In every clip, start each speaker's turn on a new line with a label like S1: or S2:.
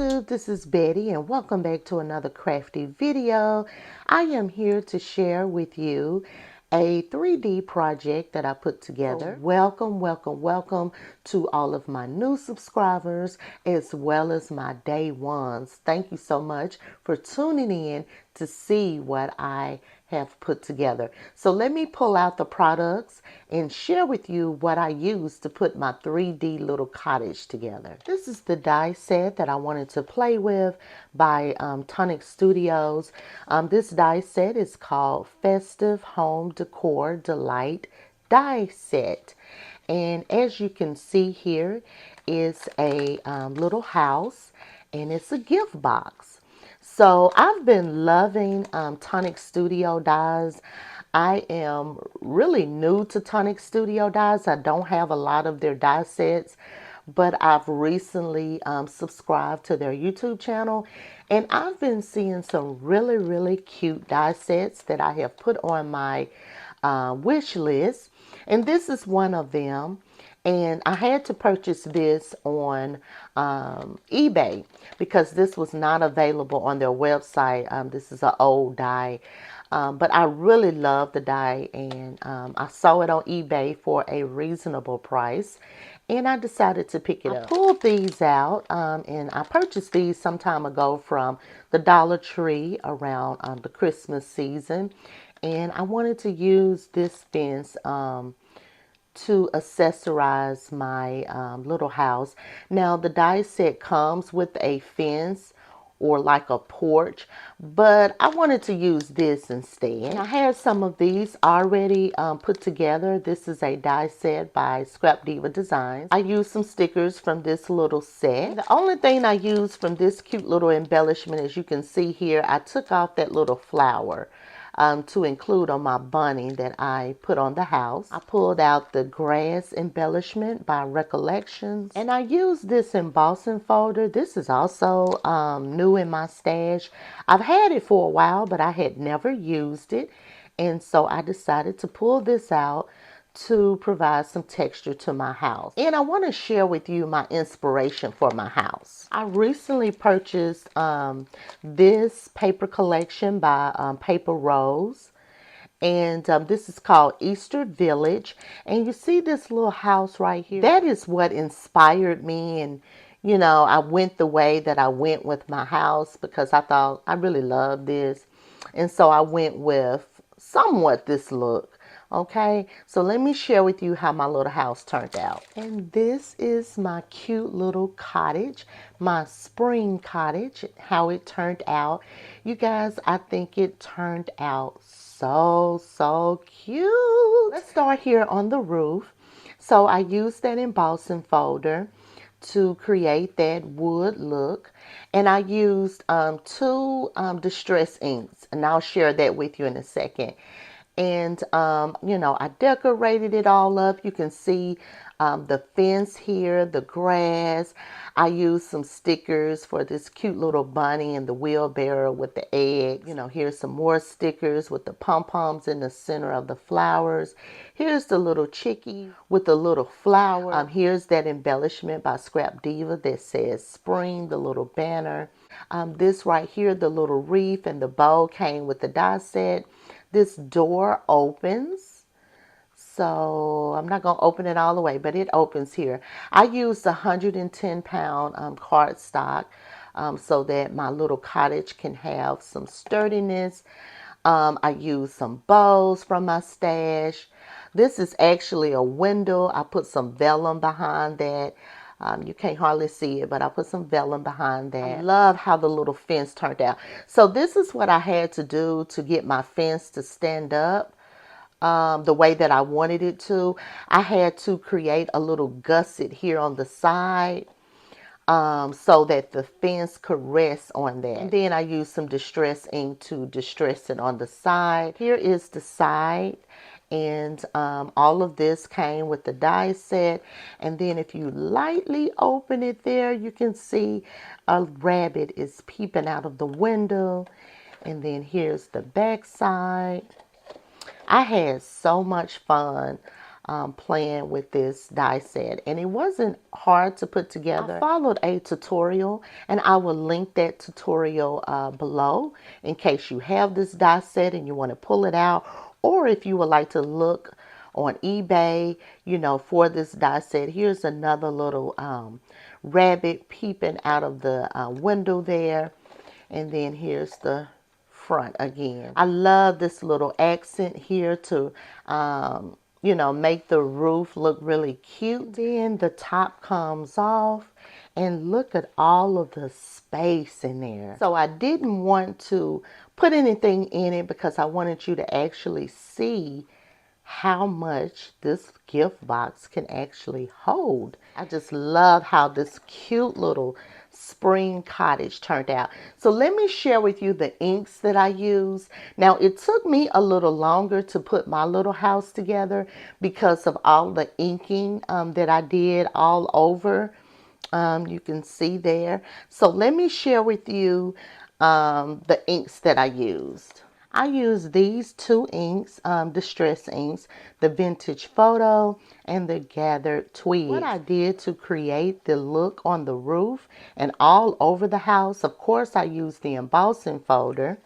S1: YouTube, this is Betty and welcome back to another crafty video. I am here to share with you a 3D project that I put together. Welcome to all of my new subscribers as well as my day ones. Thank you so much for tuning in to see what I have put together. So let me pull out the products and share with you what I used to put my 3D little cottage together. This is the die set that I wanted to play with by Tonic Studios. This die set is called Festive Home Decor Delight Die Set. And as you can see here is a little house and it's a gift box. So I've been loving Tonic Studio dies. I am really new to Tonic Studio dies. I don't have a lot of their die sets, but I've recently subscribed to their YouTube channel and I've been seeing some really cute die sets that I have put on my wish list, and this is one of them. And I had to purchase this on eBay because this was not available on their website. This is an old die, but I really love the die, and I saw it on eBay for a reasonable price, and I decided to pick it up. I pulled these out, and I purchased these some time ago from the Dollar Tree around the Christmas season, and I wanted to use this fence to accessorize my little house. Now the die set comes with a fence or like a porch, but I wanted to use this instead. I have some of these already put together. This is a die set by Crafty Designs. I used some stickers from this little set. The only thing I used from this cute little embellishment, as you can see here, I took off that little flower to include on my bunny that I put on the house. I pulled out the grass embellishment by Recollections, and I used this embossing folder. This is also new in my stash. I've had it for a while, but I had never used it, and so I decided to pull this out to provide some texture to my house. And I want to share with you my inspiration for my house. I recently purchased this paper collection by Paper Rose, and this is called Easter Village. And you see this little house right here? That is what inspired me, and you know, I went the way that I went with my house because I thought I really love this, and so I went with somewhat this look. Okay, so let me share with you how my little house turned out. And this is my cute little cottage, my spring cottage, how it turned out. You guys, I think it turned out so cute. Let's start here on the roof. So I used that embossing folder to create that wood look, and I used two distress inks, and I'll share that with you in a second. And you know, I decorated it all up. You can see the fence here, the grass. I used some stickers for this cute little bunny and the wheelbarrow with the eggs. You know, here's some more stickers with the pom-poms in the center of the flowers. Here's the little chickie with the little flower. Here's that embellishment by Scrap Diva that says spring, the little banner. This right here, the little wreath and the bow came with the die set. This door opens, so I'm not going to open it all the way, but it opens here. I used 110-pound cardstock so that my little cottage can have some sturdiness. I used some bows from my stash. This is actually a window. I put some vellum behind that. You can't hardly see it, but I put some vellum behind that. I love how the little fence turned out. So this is what I had to do to get my fence to stand up the way that I wanted it to. I had to create a little gusset here on the side so that the fence could rest on that. And then I used some distress ink to distress it on the side. Here is the side. And all of this came with the die set. And then if you lightly open it there, you can see a rabbit is peeping out of the window. And then here's the back side. I had so much fun playing with this die set, and it wasn't hard to put together. I followed a tutorial, and I will link that tutorial below in case you have this die set and you want to pull it out, or if you would like to look on eBay, for this die set. Here's another little rabbit peeping out of the window there, and then here's the front again. I love this little accent here to make the roof look really cute. Then the top comes off, and look at all of the space in there. So I didn't want to put anything in it because I wanted you to actually see how much this gift box can actually hold. I just love how this cute little spring cottage turned out. So let me share with you the inks that I use. Now it took me a little longer to put my little house together because of all the inking that I did all over. You can see there. So let me share with you the inks that I used. I used these two inks, distress inks, the Vintage Photo and the Gathered Twig. What I did to create the look on the roof and all over the house, of course I used the embossing folder,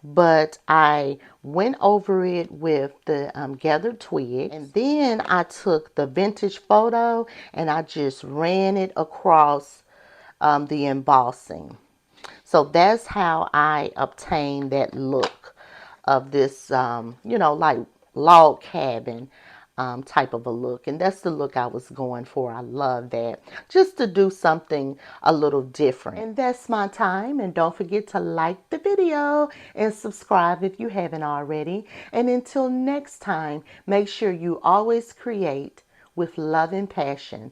S1: but I went over it with the Gathered Twig, and then I took the Vintage Photo and I just ran it across the embossing. So that's how I obtained that look of this, like log cabin type of a look. And that's the look I was going for. I love that. Just to do something a little different. And that's my time. And don't forget to like the video and subscribe if you haven't already. And until next time, make sure you always create with love and passion.